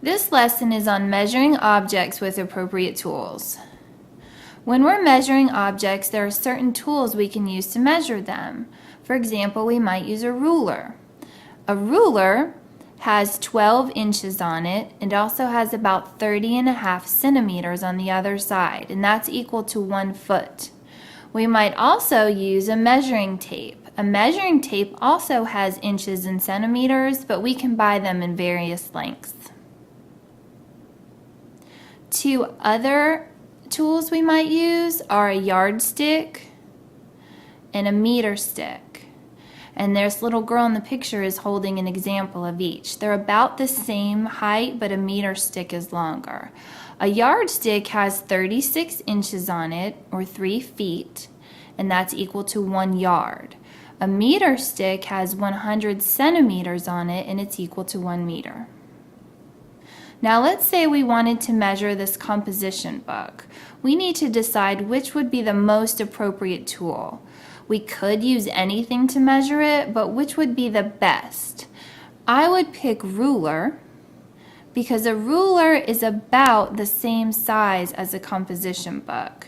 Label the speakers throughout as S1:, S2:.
S1: This lesson is on measuring objects with appropriate tools. When we're measuring objects, there are certain tools we can use to measure them. For example, we might use a ruler. A ruler has 12 inches on it and also has about 30.5 centimeters on the other side, and that's equal to 1 foot. We might also use a measuring tape. A measuring tape also has inches and centimeters, but we can buy them in various lengths. Two other tools we might use are a yardstick and a meter stick. And this little girl in the picture is holding an example of each. They're about the same height, but a meter stick is longer. A yardstick has 36 inches on it, or 3 feet, and that's equal to 1 yard. A meter stick has 100 centimeters on it, and it's equal to 1 meter. Now let's say we wanted to measure this composition book. We need to decide which would be the most appropriate tool. We could use anything to measure it, but which would be the best? I would pick ruler because a ruler is about the same size as a composition book.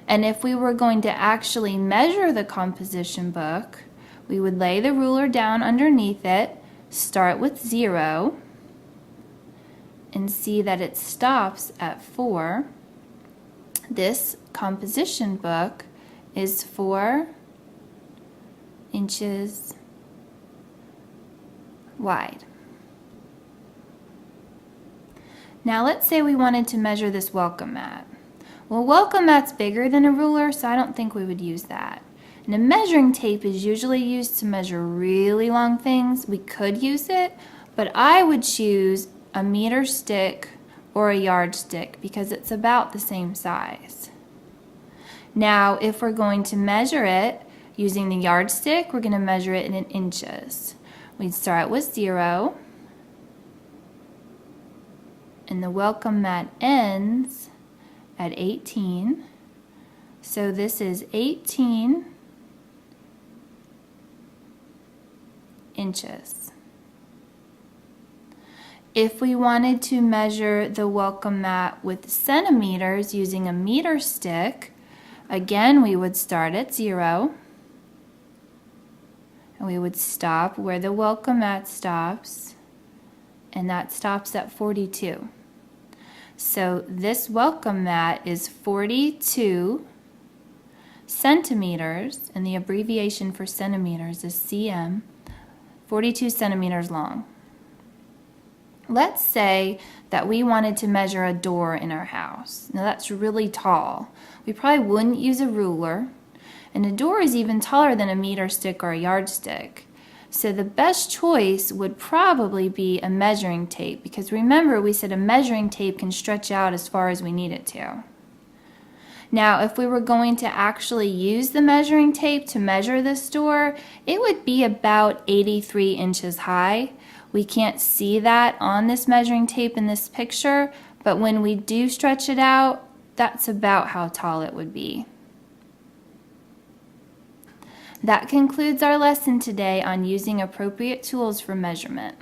S1: And if we were going to actually measure the composition book, we would lay the ruler down underneath it, start with 0, and see that it stops at 4. This composition book is 4 inches wide. Now let's say we wanted to measure this welcome mat. Well, welcome mat's bigger than a ruler, so I don't think we would use that. And a measuring tape is usually used to measure really long things. We could use it, but I would choose a meter stick or a yardstick because it's about the same size. Now, if we're going to measure it using the yardstick, we're going to measure it in inches. We'd start with 0, and the welcome mat ends at 18. So this is 18 inches. If we wanted to measure the welcome mat with centimeters using a meter stick, again we would start at 0 and we would stop where the welcome mat stops, and that stops at 42. So this welcome mat is 42 centimeters, and the abbreviation for centimeters is cm, 42 centimeters long. Let's say that we wanted to measure a door in our house. Now that's really tall. We probably wouldn't use a ruler, and a door is even taller than a meter stick or a yardstick. So the best choice would probably be a measuring tape, because remember we said a measuring tape can stretch out as far as we need it to. Now if we were going to actually use the measuring tape to measure this door, it would be about 83 inches high. We can't see that on this measuring tape in this picture, but when we do stretch it out, that's about how tall it would be. That concludes our lesson today on using appropriate tools for measurement.